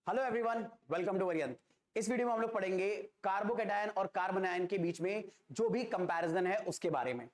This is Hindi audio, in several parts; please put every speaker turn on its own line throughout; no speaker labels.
हेलो एवरीवन, वेलकम टू वरियंत। इस वीडियो में हम लोग पढ़ेंगे कार्बोकैटायन और कार्बन आयन के बीच में जो भी कंपैरिजन है उसके बारे में।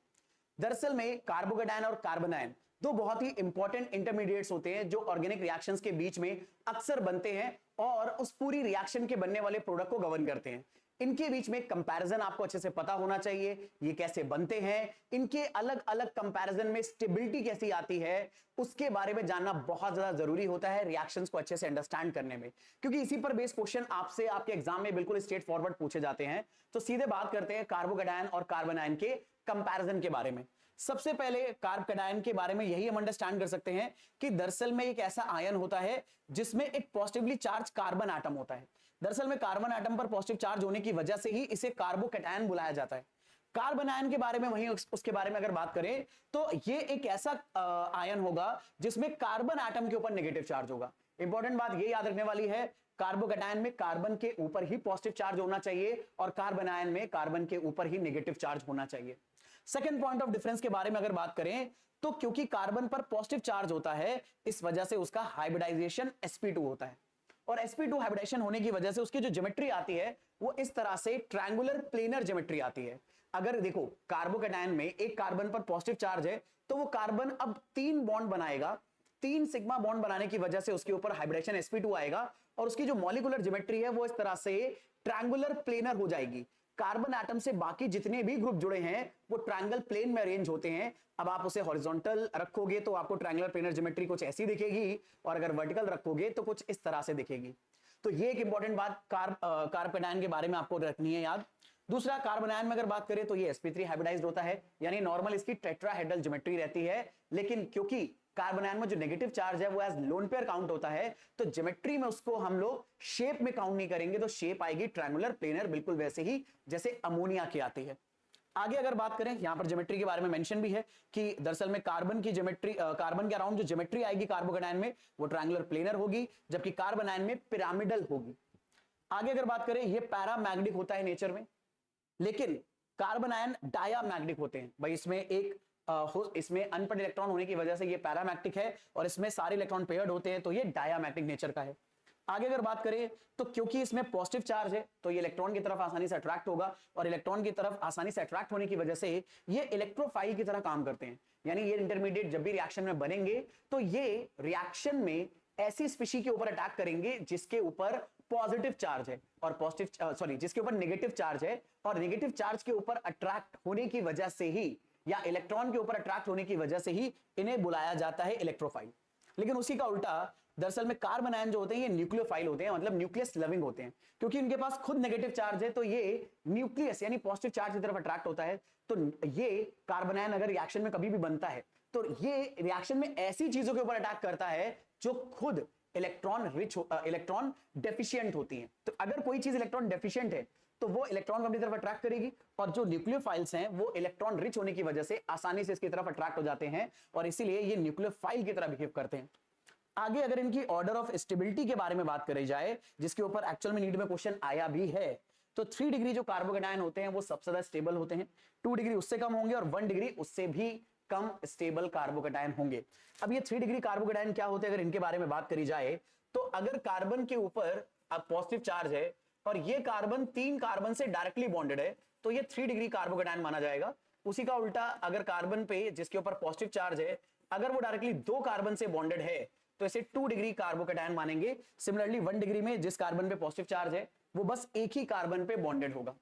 दरअसल में कार्बोकैटायन और कार्बन आयन दो बहुत ही इंपॉर्टेंट इंटरमीडिएट्स होते हैं जो ऑर्गेनिक रिएक्शंस के बीच में अक्सर बनते हैं और उस पूरी रिएक्शन के बनने वाले प्रोडक्ट को गवर्न करते हैं। इनके बीच में कंपैरिजन आपको अच्छे से पता होना चाहिए, ये कैसे बनते हैं, इनके अलग अलग कंपैरिजन में स्टेबिलिटी कैसी आती है, उसके बारे में जानना बहुत ज्यादा जरूरी होता है रिएक्शंस को अच्छे से अंडरस्टैंड करने में, क्योंकि इसी पर बेस्ड क्वेश्चन आपसे आपके एग्जाम में बिल्कुल स्ट्रेट फॉरवर्ड पूछे जाते हैं। तो सीधे बात करते हैं कार्बोकैटायन और कार्बन आयन के कंपैरिजन के बारे में। सबसे पहले कार्बोकैटायन के बारे में यही हम अंडरस्टैंड कर सकते हैं कि दरअसल में एक ऐसा आयन होता है जिसमें एक पॉजिटिवली चार्ज कार्बन एटम होता है। दरअसल में कार्बन एटम पर पॉजिटिव चार्ज होने की वजह से ही इसे कार्बोकैटायन बुलाया जाता है। कार्बन आयन के बारे में वहीं उसके बारे में अगर बात करें तो ये एक ऐसा आयन होगा जिसमें कार्बन एटम के ऊपर नेगेटिव चार्ज होगा। इंपॉर्टेंट बात ये याद रखने वाली है, कार्बोकैटायन में कार्बन के ऊपर ही पॉजिटिव चार्ज होना चाहिए और कार्बन आयन में कार्बन के ऊपर ही नेगेटिव चार्ज होना चाहिए। सेकेंड पॉइंट ऑफ डिफरेंस के बारे में अगर बात करें तो क्योंकि कार्बन पर पॉजिटिव चार्ज होता है इस वजह से उसका हाइब्रिडाइजेशन sp2 होता है और sp2 हाइब्रिडाइजेशन होने की वजह से उसकी जो ज्योमेट्री आती है वो इस तरह से ट्रायंगुलर प्लेनर ज्योमेट्री आती है। अगर देखो कार्बोकैटायन में एक कार्बन पर पॉजिटिव चार्ज है तो वो कार्बन अब 3 बॉन्ड बनाएगा, 3 सिग्मा बॉन्ड बनाने की वजह से उसके ऊपर हाइब्रिडेशन sp2 आएगा और उसकी जो मॉलिक्यूलर ज्योमेट्री है वो इस तरह से ट्रायंगुलर प्लेनर हो जाएगी। कार्बन एटम से बाकी जितने भी ग्रुप जुड़े हैं वो ट्रायंगल प्लेन में अरेंज होते हैं। अब आप उसे हॉरिजॉन्टल रखोगे तो आपको ट्रायंगुलर प्लेनर ज्योमेट्री कुछ ऐसी दिखेगी और अगर वर्टिकल रखोगे तो कुछ इस तरह से दिखेगी। तो ये एक इंपॉर्टेंट बात कार्बोकैटायन के बारे में आपको रखनी है याद। दूसरा, कार्बन आयन में अगर बात करें तो ये sp3 हाइब्रिडाइज्ड होता है, यानी नॉर्मल इसकी टेट्राहेड्रल ज्योमेट्री रहती है, लेकिन क्योंकि कार्बन आयन में जो नेगेटिव चार्ज है वो एज लोन पेयर काउंट होता है तो ज्योमेट्री में उसको हम लोग शेप में काउंट नहीं करेंगे, तो शेप आएगी ट्रायंगुलर प्लेनर, बिल्कुल वैसे ही जैसे अमोनिया की आती है। आगे अगर बात करें, यहां पर ज्योमेट्री के बारे में मेंशन भी है कि दरअसल में कार्बन की ज्योमेट्री, कार्बन के अराउंड जो ज्योमेट्री आएगी कार्बोकैटायन में वो ट्रायंगुलर प्लेनर होगी, जबकि कार्बन आयन में पिरामिडल होगी। आगे अगर बात करें, ये पैरामैग्नेटिक होता है नेचर में, लेकिन कार्बन आयन डायामैग्नेटिक होते हैं। भाई इसमें अनपेयर्ड इलेक्ट्रॉन होने की वजह से ये पैरामैग्नेटिक है और इसमें सारे इलेक्ट्रॉन पेयर्ड होते हैं तो ये डायामैग्नेटिक नेचर का है। आगे अगर बात करें तो क्योंकि इसमें पॉजिटिव चार्ज है तो ये इलेक्ट्रॉन की तरफ आसानी से अट्रैक्ट होगा और इलेक्ट्रॉन की तरफ आसानी से अट्रैक्ट होने की वजह से ये इलेक्ट्रोफाइल की तरह काम करते हैं। यानी ये इंटरमीडिएट जब भी रिएक्शन में बनेंगे तो ये रिएक्शन में ऐसी स्पीशी के ऊपर अटैक करेंगे जिसके ऊपर पॉजिटिव चार्ज है और जिसके ऊपर नेगेटिव चार्ज है, और नेगेटिव चार्ज के ऊपर अट्रैक्ट होने की वजह से ही या इलेक्ट्रॉन के ऊपर अट्रैक्ट होने की वजह से ही इन्हें बुलाया जाता है इलेक्ट्रोफाइल। लेकिन उसी का उल्टा दरअसल में कार्बन आयन जो होते हैं ये न्यूक्लियोफाइल होते हैं, मतलब न्यूक्लियस लविंग होते हैं, क्योंकि इनके पास खुद नेगेटिव चार्ज है तो ये न्यूक्लियस यानी पॉजिटिव चार्ज की तरफ अट्रैक्ट होता है। तो ये कार्बन आयन अगर रिएक्शन में कभी भी बनता है तो ये रिएक्शन में ऐसी चीजों के ऊपर अटैक करता है जो खुद इलेक्ट्रॉन डेफिशिएंट होती हैं। तो अगर कोई चीज इलेक्ट्रॉन डेफिशिएंट है तो वो इलेक्ट्रॉन को अपनी तरफ अट्रैक्ट करेगी और जो न्यूक्लियोफाइल्स हैं वो इलेक्ट्रॉन रिच होने की वजह से आसानी से इसकी तरफ अट्रैक्ट हो जाते हैं और इसीलिए ये न्यूक्लियोफाइल की तरह बिहेव करते हैं। आगे अगर इनकी ऑर्डर ऑफ स्टेबिलिटी के बारे में बात करी जाए, जिसके ऊपर एक्चुअल में नीट में क्वेश्चन आया भी है, तो 3 डिग्री जो कार्बोकैटायन होते हैं वो सबसे ज्यादा स्टेबल होते हैं, 2 डिग्री उससे कम होंगे और 1 डिग्री उससे भी कम स्टेबल कार्बोकैटायन होंगे। अब ये 3 डिग्री कार्बोकैटायन क्या होते हैं अगर इनके बारे में बात करी जाए तो अगर कार्बन के ऊपर पॉजिटिव चार्ज है और ये कार्बन 3 कार्बन से डायरेक्टली बॉन्डेड है तो ये 3 डिग्री कार्बोकैटायन माना जाएगा। उसी का उल्टा अगर कार्बन पे जिसके ऊपर पॉजिटिव चार्ज है अगर वो डायरेक्टली 2 कार्बन से बॉन्डेड है तो इसे 2 डिग्री कार्बोकैटायन मानेंगे। सिमिलरली 1 डिग्री में जिस कार्बन पे पॉजिटिव चार्ज है वो बस एक ही कार्बन पे बॉन्डेड होगा।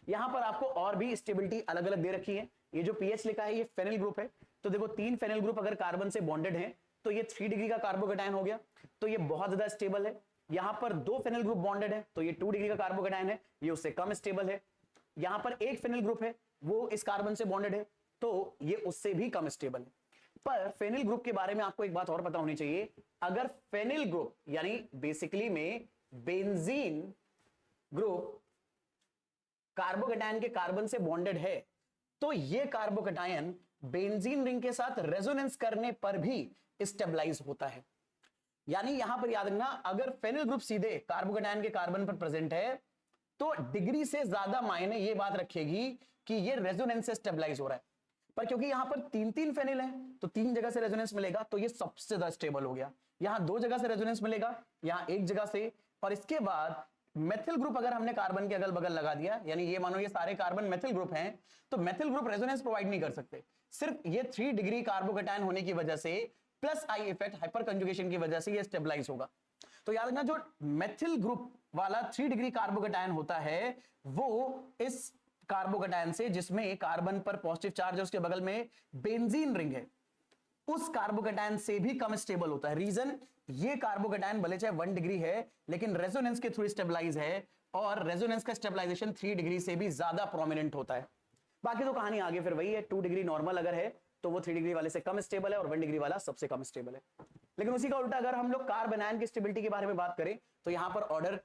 यहां पर आपको और भी स्टेबिलिटी अलग अलग दे रखी है। ये जो पीएच लिखा है ये फेनिल ग्रुप है, तो देखो 3 फेनिल ग्रुप अगर कार्बन से बॉन्डेड है तो ये 3 डिग्री का कार्बोकैटायन हो गया, तो ये बहुत ज्यादा स्टेबल है। यहां पर 2 फेनिल ग्रुप बॉन्डेड है तो ये 2 डिग्री का कार्बोकैटायन है, ये उससे कम स्टेबल है। यहां पर एक फेनिल ग्रुप है वो इस कार्बन से बॉन्डेड है तो ये उससे भी कम स्टेबल है। पर फेनिल ग्रुप के बारे में आपको एक बात और पता होनी चाहिए, अगर फेनिल ग्रुप यानी बेसिकली में बेंजीन ग्रुप कार्बोकैटायन के कार्बन से बॉन्डेड है तो ये कार्बोकैटायन बेंजीन रिंग के साथ रेजोनेंस करने पर भी स्टेबलाइज होता है। यानी यहां पर याद रखना, अगर फेनिल ग्रुप सीधे कार्बोकैटायन के कार्बन पर प्रेजेंट है तो डिग्री से ज्यादा मायने ये बात रखेगी कि ये रेजोनेंस से स्टेबलाइज हो रहा है, पर क्योंकि यहां पर 3 फेनिल है तो 3 जगह से रेजोनेंस मिलेगा तो ये सबसे ज्यादा स्टेबल हो गया। यहां दो जगह से रेजोनेंस मिलेगा, यहां एक जगह से, और इसके बाद मेथिल ग्रुप अगर हमने कार्बन के अगल बगल लगा दिया, यानी ये मानो ये सारे कार्बन मेथिल ग्रुप हैं, तो मेथिल ग्रुप रेजोनेंस प्रोवाइड नहीं कर सकते। सिर्फ ये 3 डिग्री कार्बोकैटायन होने की वजह से plus I effect hyper conjugation की वजह से ये स्टेबलाइज होगा। तो याद रखना, जो मेथिल ग्रुप वाला 3 डिग्री कार्बोकैटायन होता है वो इस कार्बोकैटायन से, जिसमें कार्बन पर पॉजिटिव चार्ज है, उसके बगल में बेंजीन रिंग है, उस कार्बोकैटायन से भी कम स्टेबल होता है। रीजन, ये कार्बोकैटायन भले चाहे 1 डिग्री है लेकिन रेजोनेंस के थ्रू स्टेबलाइज है, और रेजोनेंस का स्टेबलाइजेशन 3 डिग्री से भी ज्यादा प्रोमिनेंट होता है। बाकी तो कहानी आगे फिर वही है, 2 डिग्री नॉर्मल अगर है तो वो 3 डिग्री वाले से कम स्टेबल है, और 1 डिग्री वाला सबसे कम स्टेबल है। लेकिन उसी का उल्टा अगर हम लोग कार्बन आयन की स्टेबिलिटी के बारे में बात करें तो यहां पर ऑर्डर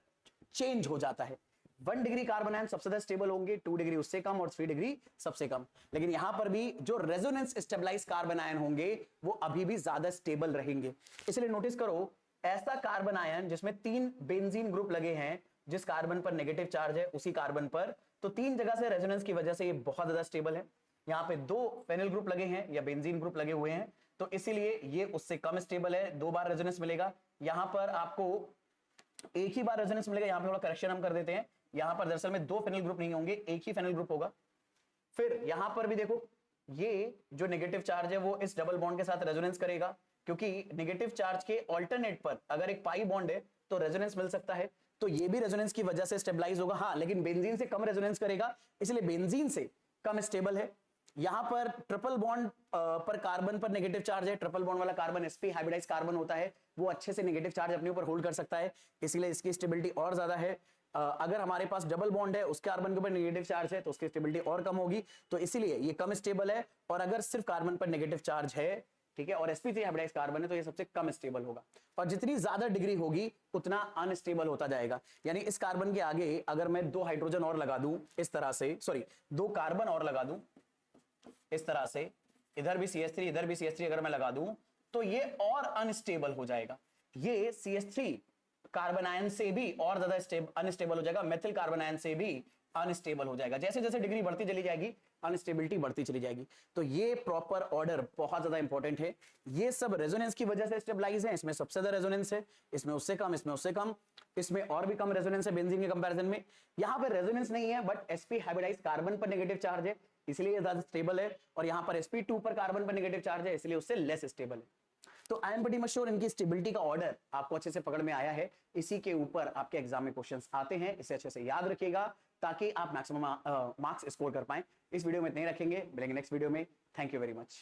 चेंज हो जाता है। 1 डिग्री कार्बन आयन सबसे ज्यादा स्टेबल होंगे, 2 डिग्री उससे कम, और 3 डिग्री सबसे कम। लेकिन यहां पर भी जो रेजोनेंस स्टेबलाइज कार्बन आयन होंगे वो अभी भी ज्यादा स्टेबल रहेंगे। इसलिए नोटिस करो, ऐसा कार्बन आयन जिसमें 3 बेंजीन ग्रुप लगे हैं, जिस कार्बन पर नेगेटिव चार्ज है उसी कार्बन पर, तो 3 जगह से रेजोनेंस की वजह से ये बहुत ज्यादा स्टेबल है। यहाँ पे 2 फेनिल ग्रुप लगे हैं या बेंजीन ग्रुप लगे हुए हैं, तो इसीलिए ये उससे कम स्टेबल है, 2 बार रेजोनेंस मिलेगा। यहां पर आपको एक ही बार रेजोनेंस मिलेगा। यहां पे थोड़ा करेक्शन हम कर देते हैं, यहां पर दरअसल में 2 फेनिल ग्रुप नहीं होंगे, एक ही फेनिल ग्रुप होगा। फिर यहां पर भी देखो, ये जो नेगेटिव चार्ज है वो इस डबल बॉन्ड के साथ रेजोनेंस करेगा, क्योंकि नेगेटिव चार्ज के ऑल्टरनेट पर अगर एक पाई बॉन्ड है तो रेजोनेंस मिल सकता है, तो ये भी रेजोनेंस की वजह से स्टेबलाइज होगा। हाँ, लेकिन बेंजीन से कम रेजोनेंस करेगा, इसलिए बेंजीन से कम स्टेबल है। यहां पर ट्रिपल बॉन्ड पर कार्बन पर नेगेटिव चार्ज है, ट्रिपल बॉन्ड वाला कार्बन sp हाइब्रिडाइज कार्बन होता है, वो अच्छे से नेगेटिव चार्ज अपने ऊपर होल्ड कर सकता है, इसलिए इसकी स्टेबिलिटी और ज्यादा है। अगर हमारे पास डबल बॉन्ड है, उसके कार्बन के ऊपर नेगेटिव चार्ज है, तो उसकी स्टेबिलिटी और कम होगी, तो इसीलिए ये कम स्टेबल है। और अगर सिर्फ कार्बन पर नेगेटिव चार्ज है, ठीक है, और sp3 हाइब्रिडाइज कार्बन है, तो ये सबसे कम स्टेबल होगा। और जितनी ज्यादा डिग्री होगी उतना अनस्टेबल होता जाएगा। यानी इस कार्बन के आगे अगर मैं 2 हाइड्रोजन और लगा दूं इस तरह से, सॉरी 2 कार्बन और लगा दूं इस तरह से, इधर भी CH3 इधर भी CH3 अगर मैं लगा दूं, तो ये और अनस्टेबल हो जाएगा। ये CH3 कार्बन आयन से भी और ज्यादा अनस्टेबल हो जाएगा, मेथिल कार्बन आयन से भी अनस्टेबल हो जाएगा। जैसे जैसे डिग्री बढ़ती चली जाएगी अनस्टेबिलिटी बढ़ती चली जाएगी। तो ये प्रॉपर ऑर्डर बहुत ज्यादा इंपॉर्टेंट है। ये सब रेजोनेंस की वजह से स्टेबलाइज है, इसमें सबसे ज्यादा रेजोनेंस है, इसमें उससे कम, इसमें उससे कम, इसमें और भी कम रेजोनेंस है बेंजीन के कंपैरिजन में। यहां पर रेजोनेंस नहीं है, बट sp हाइब्रिडाइज कार्बन पर नेगेटिव चार्ज है, इसलिए ये ज्यादा स्टेबल है, और यहां पर sp2 पर कार्बन पर नेगेटिव चार्ज है, इसलिए उससे लेस स्टेबल है। तो I am pretty much sure इनकी स्टेबिलिटी का ऑर्डर आपको अच्छे से पकड़ में आया है। इसी के ऊपर आपके एग्जाम में क्वेश्चंस आते हैं, इसे अच्छे से याद रखिएगा ताकि आप मैक्सिमम मार्क्स स्कोर कर पाएं। इस वीडियो में इतने ही रखेंगे, मिलेंगे नेक्स्ट वीडियो में। Thank you very much.